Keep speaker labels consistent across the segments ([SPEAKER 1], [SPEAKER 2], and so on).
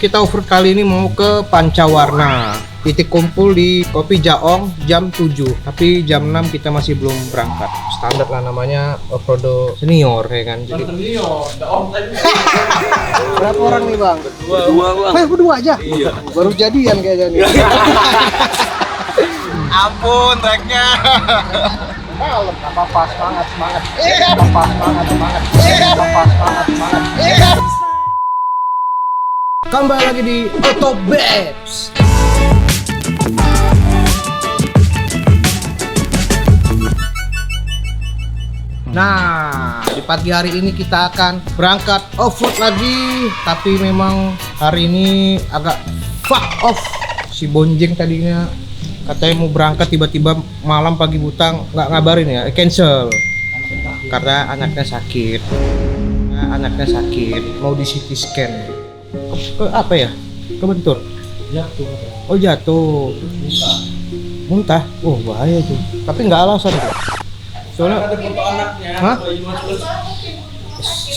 [SPEAKER 1] kita offroad kali ini mau ke Pancawarna. Titik kumpul di Kopi Jaong jam 7. Tapi jam 6 kita masih belum berangkat. Standar lah namanya offroad senior ya kan. Jadi berapa orang nih bang? Berdua bang. Berdua aja? Iya. Baru jadian kayaknya nih. Ampun treknya. Malam gak apa-apa, semangat. Kembali lagi di Auto Babes. Nah, di pagi hari ini kita akan berangkat off-road lagi. Tapi memang hari ini agak fuck off. Si Bonjeng tadinya katanya mau berangkat, tiba-tiba malam pagi butang nggak ngabarin ya, cancel. Karena anaknya sakit. Mau di CT scan. Ke apa ya? Kebentur? Jatuh. Oh jatuh. Muntah. Oh bahaya tuh. Tapi nggak alasan tuh. Soalnya ada foto anaknya. Hah?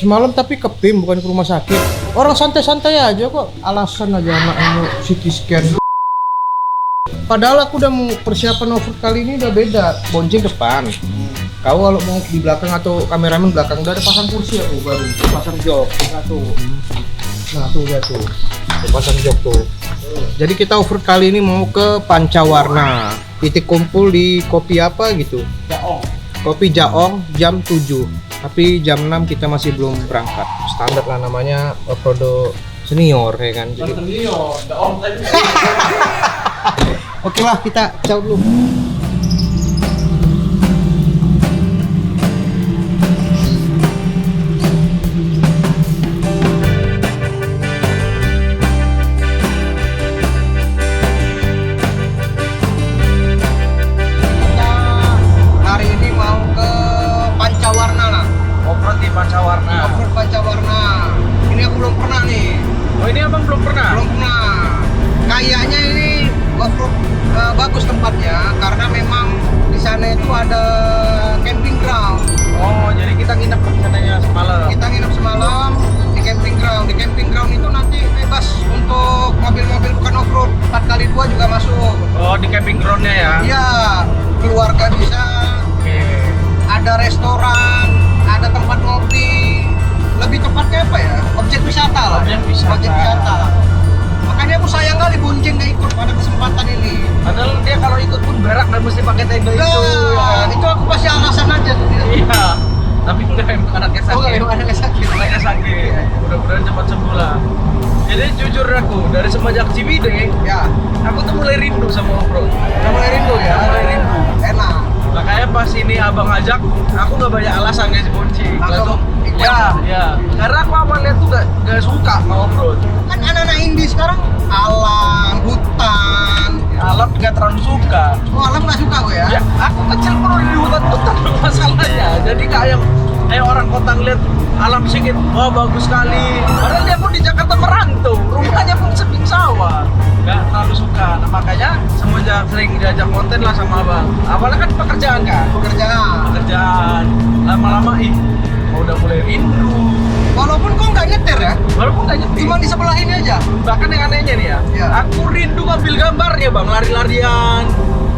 [SPEAKER 1] Semalam tapi ke PIM bukan ke rumah sakit. Orang santai-santai aja kok, alasan aja anaknya mau CT scan. Padahal aku udah mau persiapan offroad kali ini udah beda. Bonjeng depan. Kau kalau mau di belakang atau kameramen belakang udah ada pasang kursi aku baru. Pasang jok. Nah tuh lihat tuh. Pasang jok tuh. Jadi kita offroad kali ini mau ke Pancawarna. Titik kumpul di Kopi apa gitu? Kopi Jaong jam 7. Tapi jam 6 kita masih belum berangkat. Standar lah namanya offroad senior ya kan. Jadi oke lah, kita ciao dulu. Hari ini mau ke Pancawarna lah.
[SPEAKER 2] Offroad di Pancawarna.
[SPEAKER 1] Offroad Pancawarna. Ini aku belum pernah nih.
[SPEAKER 2] Oh ini abang belum pernah?
[SPEAKER 1] Belum pernah. Kayaknya ini offroad bagus tempatnya karena memang di sana itu ada camping ground.
[SPEAKER 2] Oh jadi kita nginep rencananya semalam.
[SPEAKER 1] Kita nginep semalam di camping ground. Di camping ground itu nanti bebas untuk mobil-mobil bukan offroad 4x2 juga masuk.
[SPEAKER 2] Oh di camping groundnya ya?
[SPEAKER 1] Iya, keluarga bisa.
[SPEAKER 2] Oke.
[SPEAKER 1] Ada restoran, ada tempat ngopi. Lebih tepatnya apa ya? Objek wisata lah.
[SPEAKER 2] Objek wisata.
[SPEAKER 1] Makanya aku sayang kali Bonjeng nggak ikut pada kesempatan ini.
[SPEAKER 2] Padahal dia kalau ikut pun berak dan mesti pakai tenda itu.
[SPEAKER 1] Nah, itu aku pasti alasan aja tuh dia.
[SPEAKER 2] Iya. Tapi enggak, emang anaknya sakit.
[SPEAKER 1] Oh, emang anaknya sakit.
[SPEAKER 2] Anaknya sakit. Mudah-mudahan cepat sembuh lah. Jadi jujur aku dari semenjak Ciwidey,
[SPEAKER 1] Ya,
[SPEAKER 2] aku tuh mulai rindu sama offroad.
[SPEAKER 1] udah mulai rindu ya.
[SPEAKER 2] Mulai rindu.
[SPEAKER 1] Enak.
[SPEAKER 2] Makanya pas ini abang ajak, aku nggak banyak alasan guys Bonci.
[SPEAKER 1] Langsung ikut.
[SPEAKER 2] Ya. Karena aku awalnya tuh nggak suka sama offroad.
[SPEAKER 1] Kan anak-anak indie sekarang alam, hutan.
[SPEAKER 2] Alam nggak terlalu suka.
[SPEAKER 1] Oh, alam nggak suka kok ya?
[SPEAKER 2] Ya, aku kecil pun di hutan masalahnya. Jadi kayak orang kota ngeliat alam sedikit, wah bagus sekali. Padahal dia pun di Jakarta merantau, rumahnya pun seping sawah. Nggak terlalu suka. Nah makanya semenjak sering diajak konten lah sama abang. Awalnya kan pekerjaan kan? Pekerjaan. Lama-lama udah mulai rindu.
[SPEAKER 1] Walaupun kok nggak nyetir ya?
[SPEAKER 2] Walaupun nggak nyetir.
[SPEAKER 1] Cuma di sebelah ini aja.
[SPEAKER 2] Bahkan yang anehnya nih ya,
[SPEAKER 1] Iya.
[SPEAKER 2] aku rindu ngambil gambarnya bang, lari-larian.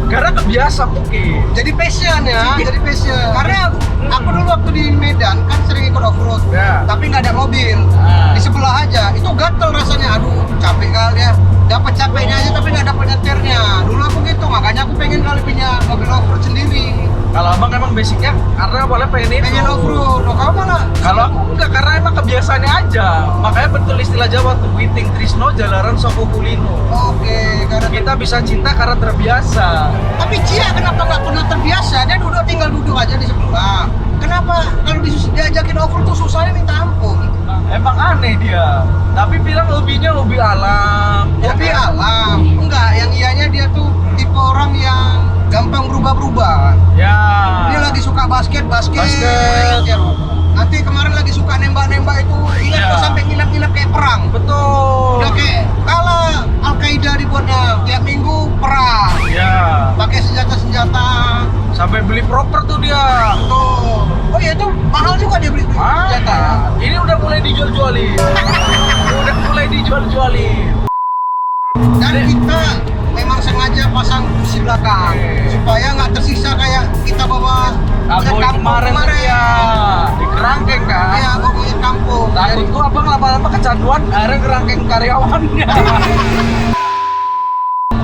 [SPEAKER 2] Karena kebiasa mungkin.
[SPEAKER 1] Jadi passion ya, jadi passion. Karena aku dulu waktu di Medan kan sering ikut off-road,
[SPEAKER 2] Ya.
[SPEAKER 1] tapi nggak ada mobil.
[SPEAKER 2] Ah.
[SPEAKER 1] Di sebelah aja, itu gatel rasanya. Aduh, capek kali ya. Dapat capeknya aja tapi nggak dapat nyetirnya. Dulu aku gitu, makanya aku pengen kali punya mobil off-road sendiri.
[SPEAKER 2] Kalau abang emang basicnya karena awalnya pengen itu.
[SPEAKER 1] Pengen off-road, oh kamu malah.
[SPEAKER 2] Kalau aku enggak, karena emang kebiasaannya aja. Makanya betul istilah Jawa tuh, Witing Trisno jalaran Soko Kulino.
[SPEAKER 1] Oke, karena
[SPEAKER 2] Kita bisa cinta karena terbiasa.
[SPEAKER 1] tapi Cia kenapa nggak pernah terbiasa? Dia tinggal duduk aja di sebelah. Kenapa kalau diajakin off-road tuh susahnya minta ampun?
[SPEAKER 2] Emang aneh dia. Tapi bilang hobinya hobi alam.
[SPEAKER 1] Hobi
[SPEAKER 2] kan?
[SPEAKER 1] alam. Enggak, yang ianya dia tuh tipe orang yang gampang berubah-berubah.
[SPEAKER 2] Ya.
[SPEAKER 1] Dia lagi suka basket. Ya. Nanti kemarin lagi suka nembak-nembak itu, ingat
[SPEAKER 2] Ya.
[SPEAKER 1] tuh sampai nginep-nginep kayak perang.
[SPEAKER 2] Betul.
[SPEAKER 1] Udah kayak kalah Al-Qaeda dibuatnya tiap minggu perang.
[SPEAKER 2] Ya.
[SPEAKER 1] Pakai senjata-senjata.
[SPEAKER 2] Sampai beli proper tuh dia.
[SPEAKER 1] Tuh. Oh iya itu mahal juga dia beli senjata.
[SPEAKER 2] Ini udah mulai dijual-jualin. Udah mulai dijual-jualin.
[SPEAKER 1] Dan kita memang sengaja pasang kursi belakang supaya nggak tersisa kayak kita bawa
[SPEAKER 2] Aboy kemarin ya di kerangkeng kan.
[SPEAKER 1] Iya, bawa ke kampung.
[SPEAKER 2] Takutku abang lama-lama kecanduan akhirnya kerangkeng karyawannya.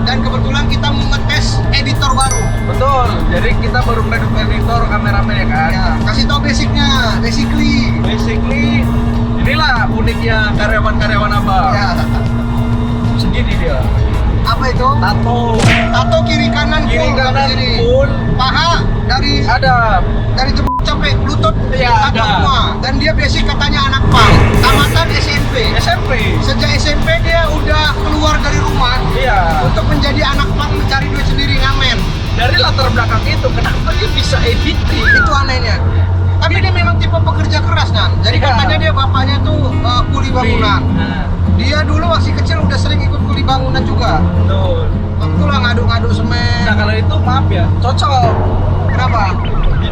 [SPEAKER 1] Dan kebetulan kita mau ngetes editor baru.
[SPEAKER 2] Betul, jadi kita baru produk editor kameramen ya kan.
[SPEAKER 1] Ya, kasih tau basicnya,
[SPEAKER 2] Basically inilah uniknya karyawan-karyawan abang.
[SPEAKER 1] Ya.
[SPEAKER 2] Segini dia.
[SPEAKER 1] Apa itu? Tato kiri kanan
[SPEAKER 2] Kiri full.
[SPEAKER 1] Paha dari jempol sampai lutut
[SPEAKER 2] Iya,
[SPEAKER 1] tato
[SPEAKER 2] ada.
[SPEAKER 1] semua. Dan dia basic katanya anak pang. Tamatan SMP. Sejak SMP dia udah keluar dari rumah
[SPEAKER 2] Iya.
[SPEAKER 1] untuk menjadi anak pang, mencari duit sendiri, ngamen.
[SPEAKER 2] Dari latar belakang itu kenapa dia bisa editing?
[SPEAKER 1] Itu anehnya. Tapi dia memang tipe pekerja keras kan. Jadi
[SPEAKER 2] Iya.
[SPEAKER 1] katanya dia bapaknya tuh kuli bangunan.
[SPEAKER 2] Nah,
[SPEAKER 1] Dia dulu masih kecil udah sering ikut kuli bangunan juga.
[SPEAKER 2] betul.
[SPEAKER 1] Waktu lah ngaduk-ngaduk semen.
[SPEAKER 2] Nah kalau itu maaf ya, cocok.
[SPEAKER 1] Kenapa?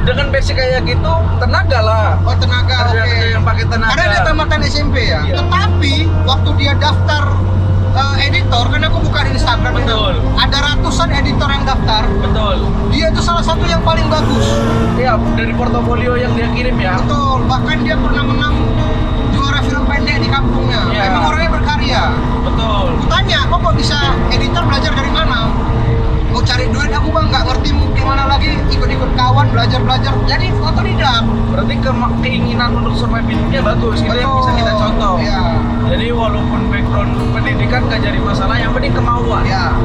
[SPEAKER 2] Dengan basic kayak gitu, tenaga lah.
[SPEAKER 1] Oh, tenaga, oke.
[SPEAKER 2] Kerja yang pakai tenaga.
[SPEAKER 1] Karena dia tamatan SMP ya.
[SPEAKER 2] Iya.
[SPEAKER 1] Tetapi waktu dia daftar editor, karena aku buka di Instagram itu,
[SPEAKER 2] Betul.
[SPEAKER 1] ada ratusan editor yang daftar.
[SPEAKER 2] Betul.
[SPEAKER 1] Dia itu salah satu yang paling bagus.
[SPEAKER 2] Iya, dari portofolio yang dia kirim ya.
[SPEAKER 1] Betul. Bahkan dia pernah menang juara film pendek di kampungnya.
[SPEAKER 2] Iya.
[SPEAKER 1] Memang orangnya berkarya.
[SPEAKER 2] Betul.
[SPEAKER 1] Aku tanya, kok bisa editor, belajar dari mana? Mau cari duit aku bang, nggak ngerti mau gimana lagi, ikut-ikut kawan, belajar. Jadi otodidak.
[SPEAKER 2] Berarti keinginan untuk survive hidupnya bagus, itu yang bisa kita contoh.
[SPEAKER 1] Iya.
[SPEAKER 2] Jadi walaupun background pendidikan gak jadi masalah, yang penting kemauan.
[SPEAKER 1] Ya.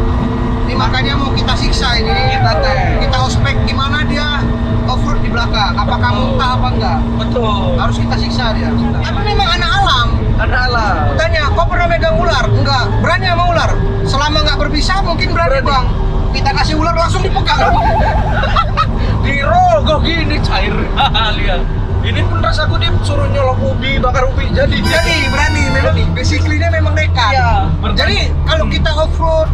[SPEAKER 1] Ini makanya mau kita siksa ini.
[SPEAKER 2] Kita tes.
[SPEAKER 1] Kita ospek gimana dia off-road di belakang. Apakah muntah apa enggak?
[SPEAKER 2] Betul.
[SPEAKER 1] Harus kita siksa dia. Tapi memang anak alam.
[SPEAKER 2] Ada alam.
[SPEAKER 1] Tanya, kau pernah megang ular? Enggak. Berani sama ular? Selama nggak berbisa mungkin berani bang. Kita kasih ular langsung dipegang.
[SPEAKER 2] Dirogoh gini cair. Lihat. Ini pun rasaku dia suruh nyolok ubi, bakar ubi. Jadi
[SPEAKER 1] Berani. Memang basically-nya memang nekat.
[SPEAKER 2] Iya,
[SPEAKER 1] Jadi kalau kita off-road,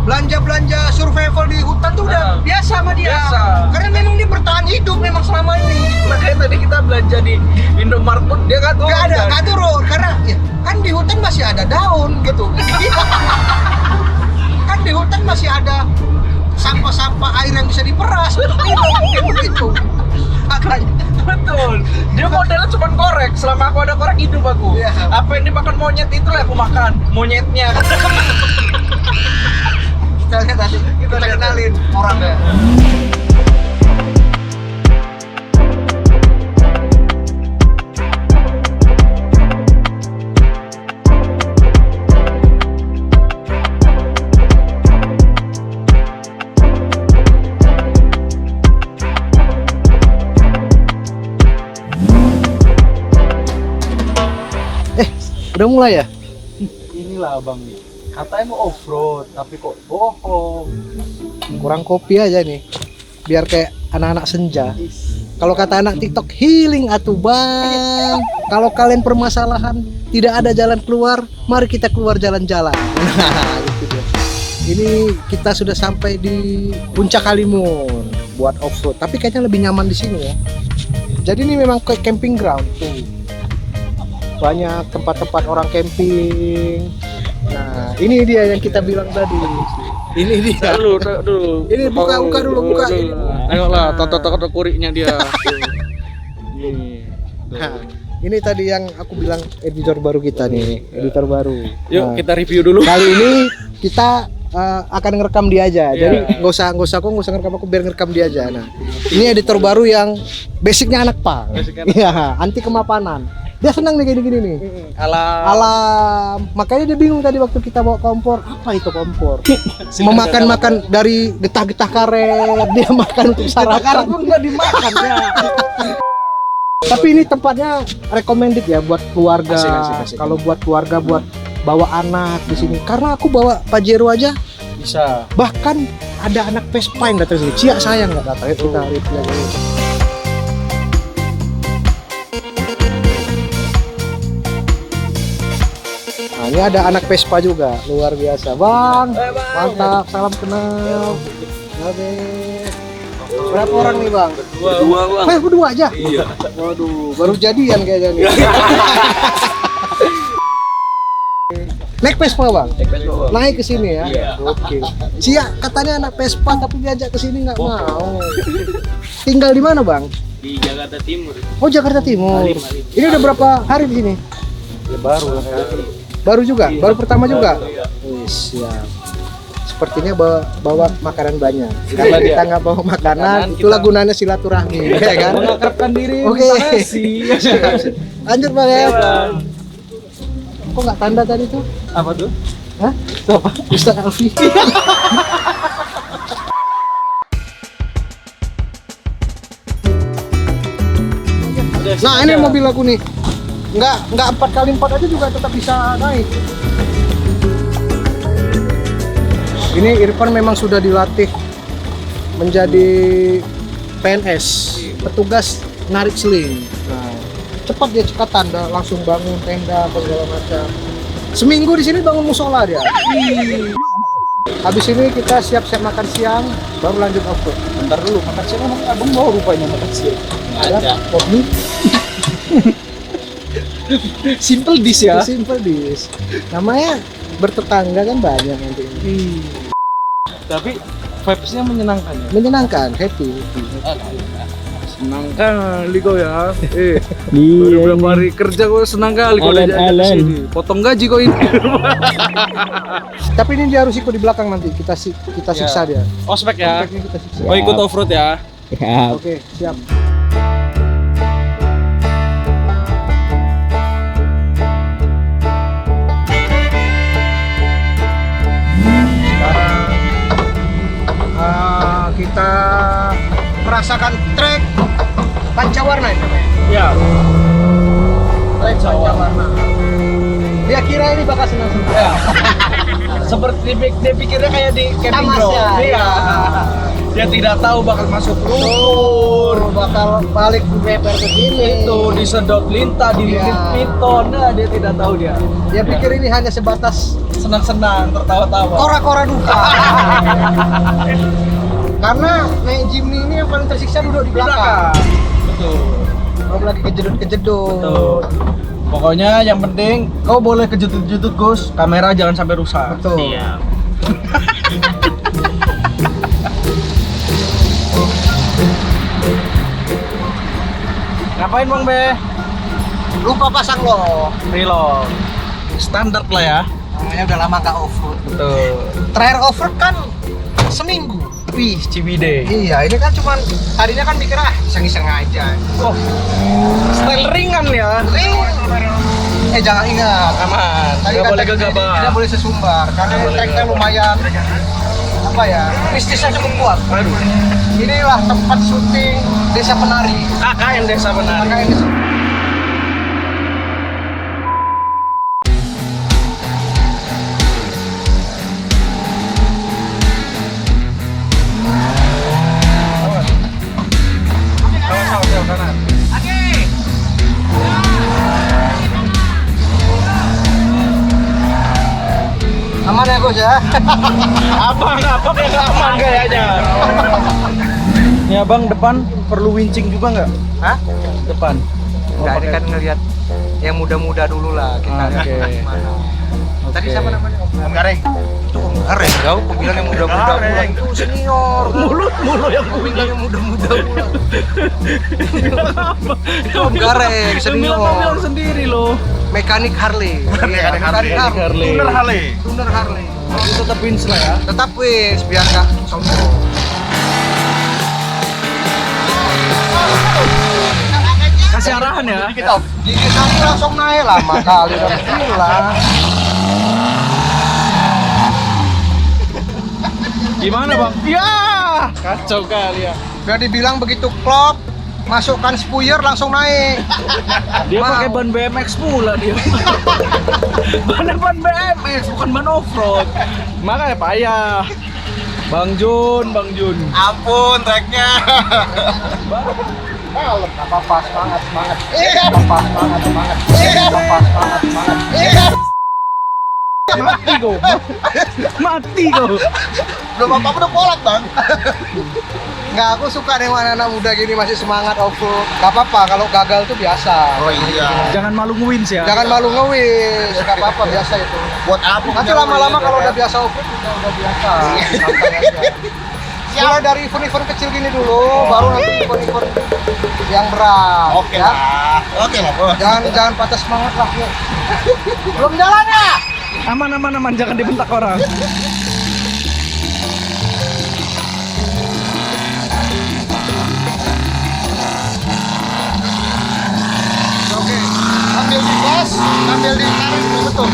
[SPEAKER 1] belanja survival di hutan tuh udah biasa sama dia.
[SPEAKER 2] Biasa.
[SPEAKER 1] Karena memang dia bertahan hidup memang selama ini.
[SPEAKER 2] makanya tadi kita belanja di Indomaret pun dia nggak turun.
[SPEAKER 1] Nggak turun karena ya, kan di hutan masih ada daun gitu. Kan di hutan masih ada sampah-sampah air yang bisa diperas untuk minum kayak begitu. Makanya
[SPEAKER 2] Betul. Dia modelnya cuma korek. Selama aku ada korek hidup aku.
[SPEAKER 1] Iya.
[SPEAKER 2] Apa yang dimakan monyet itulah aku makan. Monyetnya.
[SPEAKER 1] kita lihat tadi, kita kenalin orangnya. Udah mulai ya?
[SPEAKER 2] Inilah abang nih. Katanya mau off-road, tapi kok bohong.
[SPEAKER 1] Kurang kopi aja nih. Biar kayak anak-anak senja. Kalau kata anak TikTok, healing atuh bang. Kalau kalian permasalahan, tidak ada jalan keluar, mari kita keluar jalan-jalan. Nah, gitu dia. Ini kita sudah sampai di Puncak Kalimun buat off-road. Tapi kayaknya lebih nyaman di sini ya. Jadi ini memang kayak camping ground tuh. Banyak tempat-tempat orang camping. Nah, ini dia yang kita bilang tadi. Ini dia.
[SPEAKER 2] Dulu.
[SPEAKER 1] Ini buka dulu.
[SPEAKER 2] Ayolah, toto kuriknya dia.
[SPEAKER 1] Nah, ini tadi yang aku bilang editor baru kita nih, editor baru.
[SPEAKER 2] Yuk
[SPEAKER 1] Nah,
[SPEAKER 2] kita review dulu.
[SPEAKER 1] kali ini kita akan ngerekam dia aja.
[SPEAKER 2] Iya.
[SPEAKER 1] Jadi nggak usah ngerekam aku, biar ngerekam dia aja. Nah, ini editor baru yang basicnya anak pang.
[SPEAKER 2] Basicnya anak
[SPEAKER 1] Iya, anti kemapanan. Dia senang nih kayak gini nih. Alam. Makanya dia bingung tadi waktu kita bawa kompor. Apa itu kompor? Memakan dari getah-getah karet. Dia makan untuk sarapan.
[SPEAKER 2] pun nggak dimakan ya.
[SPEAKER 1] Tapi ini tempatnya recommended ya buat keluarga.
[SPEAKER 2] Asik.
[SPEAKER 1] Kalau buat keluarga, buat bawa anak di sini. Karena aku bawa Pajero aja.
[SPEAKER 2] Bisa.
[SPEAKER 1] Bahkan ada anak Vespa yang datang sini. Cia sayang nggak datang. Yuk kita review lagi. Nah, ini ada anak Vespa juga, luar biasa. Bang, mantap, salam kenal. Oke. Berapa orang nih bang?
[SPEAKER 2] Dua bang.
[SPEAKER 1] Berdua aja?
[SPEAKER 2] Iya.
[SPEAKER 1] Waduh, baru jadian kayaknya nih. Naik Vespa bang?
[SPEAKER 2] Bang.
[SPEAKER 1] Naik ke sini ya?
[SPEAKER 2] Iya.
[SPEAKER 1] Oke. Cia katanya anak Vespa tapi diajak ke sini nggak mau. Tinggal di mana bang?
[SPEAKER 2] Di Jakarta Timur.
[SPEAKER 1] Oh Jakarta Timur.
[SPEAKER 2] Halim.
[SPEAKER 1] Ini udah berapa hari di sini?
[SPEAKER 2] Ya baru lah.
[SPEAKER 1] Baru juga?
[SPEAKER 2] Iya.
[SPEAKER 1] Baru pertama juga?
[SPEAKER 2] Iya.
[SPEAKER 1] Wis ya. Sepertinya bawa makanan banyak.
[SPEAKER 2] Iya,
[SPEAKER 1] Kalau
[SPEAKER 2] dia.
[SPEAKER 1] kita nggak bawa makanan,
[SPEAKER 2] Makanan
[SPEAKER 1] itulah
[SPEAKER 2] kita-
[SPEAKER 1] gunanya silaturahmi, ya kan?
[SPEAKER 2] Mengakrabkan diri.
[SPEAKER 1] Oke.
[SPEAKER 2] minta kasih.
[SPEAKER 1] Lanjut bang ya.
[SPEAKER 2] Iya, Bang.
[SPEAKER 1] Kok nggak tanda tadi tuh?
[SPEAKER 2] Apa tuh?
[SPEAKER 1] Hah?
[SPEAKER 2] Apa?
[SPEAKER 1] Ustaz Alfi. Nah ini mobil aku nih. Nggak 4x4 aja juga tetap bisa naik. Ini Irfan memang sudah dilatih menjadi PNS, petugas narik seling. Nah, cepat dia cekat tanda, langsung bangun tenda apa segala macam. Seminggu di sini bangun musola dia. Habis ini kita siap-siap makan siang, baru lanjut off-road.
[SPEAKER 2] Bentar dulu, makan siang emang abang mau rupanya makan siang.
[SPEAKER 1] Ada kopi,
[SPEAKER 2] Simple dish ya.
[SPEAKER 1] simple dish. Namanya bertetangga kan banyak nanti.
[SPEAKER 2] Tapi vibes-nya menyenangkan ya.
[SPEAKER 1] Menyenangkan, happy.
[SPEAKER 2] Senang kali kau ya. Baru berapa hari kerja kau senang kali kau
[SPEAKER 3] Alan,
[SPEAKER 2] diajak ke
[SPEAKER 3] Alan.
[SPEAKER 2] sini. Potong gaji kau ini.
[SPEAKER 1] Tapi ini dia harus ikut di belakang nanti. Kita siksa dia.
[SPEAKER 2] Ospek ya.
[SPEAKER 1] Ospeknya kita siksa.
[SPEAKER 2] Oh ikut off-road ya.
[SPEAKER 3] Ya,
[SPEAKER 1] Oke, siap. Sekarang kita merasakan trek pancawarna ini namanya.
[SPEAKER 2] Ya.
[SPEAKER 1] Trek pancawarna. Dia kira ini bakal senang-senang.
[SPEAKER 2] Ya. Seperti dia pikirnya kayak di camping
[SPEAKER 1] Tamas
[SPEAKER 2] ground.
[SPEAKER 1] ya,
[SPEAKER 2] Iya.
[SPEAKER 1] iya.
[SPEAKER 2] Dia tidak tahu bakal masuk lumpur.
[SPEAKER 1] Bakal balik beber ke sini.
[SPEAKER 2] Itu disedot lintah, di
[SPEAKER 1] Iya.
[SPEAKER 2] piton. Nah, dia tidak tahu dia.
[SPEAKER 1] Dia pikir ini hanya sebatas
[SPEAKER 2] Senang-senang, tertawa-tawa.
[SPEAKER 1] kora-kora duka. Karena naik Jimny ini yang paling tersiksa duduk di belakang.
[SPEAKER 2] Betul.
[SPEAKER 1] Kalau lagi kejedut-kejedut.
[SPEAKER 2] Betul. Pokoknya yang penting kau boleh kejedut-kejedut Gus, kamera jangan sampai rusak.
[SPEAKER 1] Betul.
[SPEAKER 2] Iya. Ngapain Bang Be?
[SPEAKER 1] Lupa pasang loh.
[SPEAKER 2] Reload. Standar lah ya.
[SPEAKER 1] Namanya udah lama gak off-road.
[SPEAKER 2] Betul.
[SPEAKER 1] Terakhir off-road kan seminggu.
[SPEAKER 2] Wih, Cibide.
[SPEAKER 1] Iya, ini kan cuman tadinya kan mikir iseng-iseng aja.
[SPEAKER 2] Oh. Style ringan ya.
[SPEAKER 1] Jangan ingat.
[SPEAKER 2] Aman.
[SPEAKER 1] Tadi
[SPEAKER 2] Gak
[SPEAKER 1] kata
[SPEAKER 2] boleh
[SPEAKER 1] kita
[SPEAKER 2] gegabah.
[SPEAKER 1] Tidak boleh sesumbar karena
[SPEAKER 2] Nggak boleh
[SPEAKER 1] treknya
[SPEAKER 2] gegabah.
[SPEAKER 1] lumayan apa ya? Mistisnya cukup kuat.
[SPEAKER 2] Aduh.
[SPEAKER 1] Inilah tempat syuting Desa Penari.
[SPEAKER 2] KKN Desa Penari.
[SPEAKER 1] Makanya ini
[SPEAKER 2] Awas, jauh kanan.
[SPEAKER 1] aman ya Gus ya.
[SPEAKER 2] Abang yang gak aman kayaknya. Ya bang, depan perlu wincing juga nggak?
[SPEAKER 1] Hah?
[SPEAKER 2] Depan.
[SPEAKER 1] Enggak, ini kan ngelihat yang muda-muda dulu lah kita lihat
[SPEAKER 2] Oke.
[SPEAKER 1] gimana. Tadi
[SPEAKER 2] Oke.
[SPEAKER 1] siapa namanya? Om Gareng. Itu Om Gareng kau bilang yang muda-muda pula. Itu senior.
[SPEAKER 2] Mulu yang gue
[SPEAKER 1] Bilang yang muda-muda pula. Itu Om Gareng
[SPEAKER 2] bilang
[SPEAKER 1] senior.
[SPEAKER 2] sendiri loh.
[SPEAKER 1] Mekanik Harley. Iya,
[SPEAKER 2] Harley.
[SPEAKER 1] Tuner Harley. Tuner Harley.
[SPEAKER 2] Tapi tetap wins lah ya.
[SPEAKER 1] Tetap wis biar nggak sombong.
[SPEAKER 2] Kasih arahan ya.
[SPEAKER 1] Gigi kami langsung naik lama kali udah bilang.
[SPEAKER 2] Gimana bang? Ya, kacau kali ya.
[SPEAKER 1] Udah dibilang begitu klop, masukkan spuyer langsung naik.
[SPEAKER 2] Dia
[SPEAKER 1] Wow.
[SPEAKER 2] pakai ban BMX pula dia. ban BMX bukan ban offroad. Makanya payah. Bang Jun.
[SPEAKER 1] Ampun treknya. Nggak apa-apa, semangat. Nggak apa-apa, semangat. Nggak apa-apa, semangat.
[SPEAKER 2] Mati kau.
[SPEAKER 1] Belum apa-apa udah kolak bang. Nggak, aku suka nih anak-anak muda gini masih semangat off-road. Nggak apa-apa, kalau gagal tuh biasa.
[SPEAKER 3] Oh iya.
[SPEAKER 2] Jangan malu ngewins ya.
[SPEAKER 1] Jangan malu ngewis, nggak apa-apa, biasa itu.
[SPEAKER 3] Buat apa?
[SPEAKER 1] Nanti lama-lama kalau udah biasa off-road udah biasa. Santai aja. Mulai dari event-event kecil gini dulu, baru nanti event-event yang berat.
[SPEAKER 3] Oke
[SPEAKER 1] ya.
[SPEAKER 3] lah. Oke lah, Bos.
[SPEAKER 1] Jangan patah semangat lah. Yuk. Belum jalan ya?
[SPEAKER 2] Aman, jangan dibentak orang.
[SPEAKER 1] Oke, ambil di gas, ambil di kanan, betul.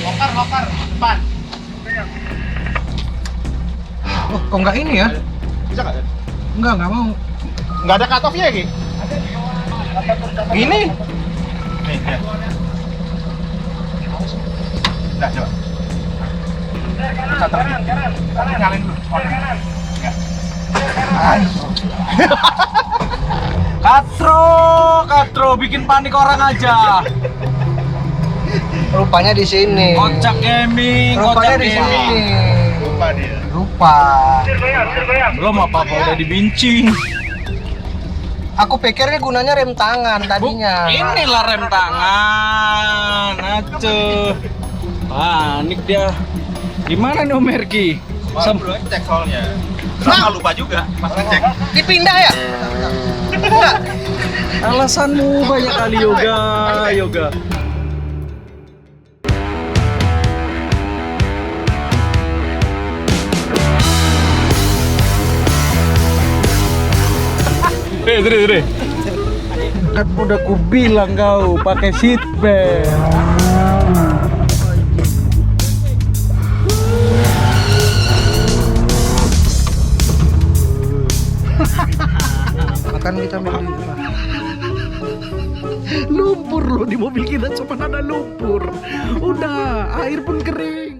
[SPEAKER 3] Hokar, depan.
[SPEAKER 1] Oh, kok nggak ini ya?
[SPEAKER 3] Bisa nggak?
[SPEAKER 1] Nggak mau.
[SPEAKER 3] Nggak ada cut off-nya ya, Ki?
[SPEAKER 1] Gini?
[SPEAKER 3] Nih, ya. Udah, coba. Kanan. Nyalain dulu. Enggak.
[SPEAKER 2] Katro, bikin panik orang aja.
[SPEAKER 1] Rupanya di sini.
[SPEAKER 2] Kocak gaming,
[SPEAKER 1] Rupanya
[SPEAKER 2] kocak
[SPEAKER 1] di sini.
[SPEAKER 2] gaming.
[SPEAKER 3] Lupa dia.
[SPEAKER 1] Lupa.
[SPEAKER 2] Belum apa-apa udah dibincing.
[SPEAKER 1] Aku pikirnya gunanya rem tangan tadinya.
[SPEAKER 2] Inilah rem tangan. Acuh. Panik dia. Gimana nih Om Herki?
[SPEAKER 3] Sam cek soalnya. Sama lupa juga pas ngecek.
[SPEAKER 1] Dipindah ya?
[SPEAKER 2] Alasanmu banyak kali yoga. Dre. Kan udah ku bilang kau pakai seat belt.
[SPEAKER 1] Makan vitamin D.
[SPEAKER 2] Lumpur loh di mobil kita, cuma ada lumpur. Udah, air pun kering.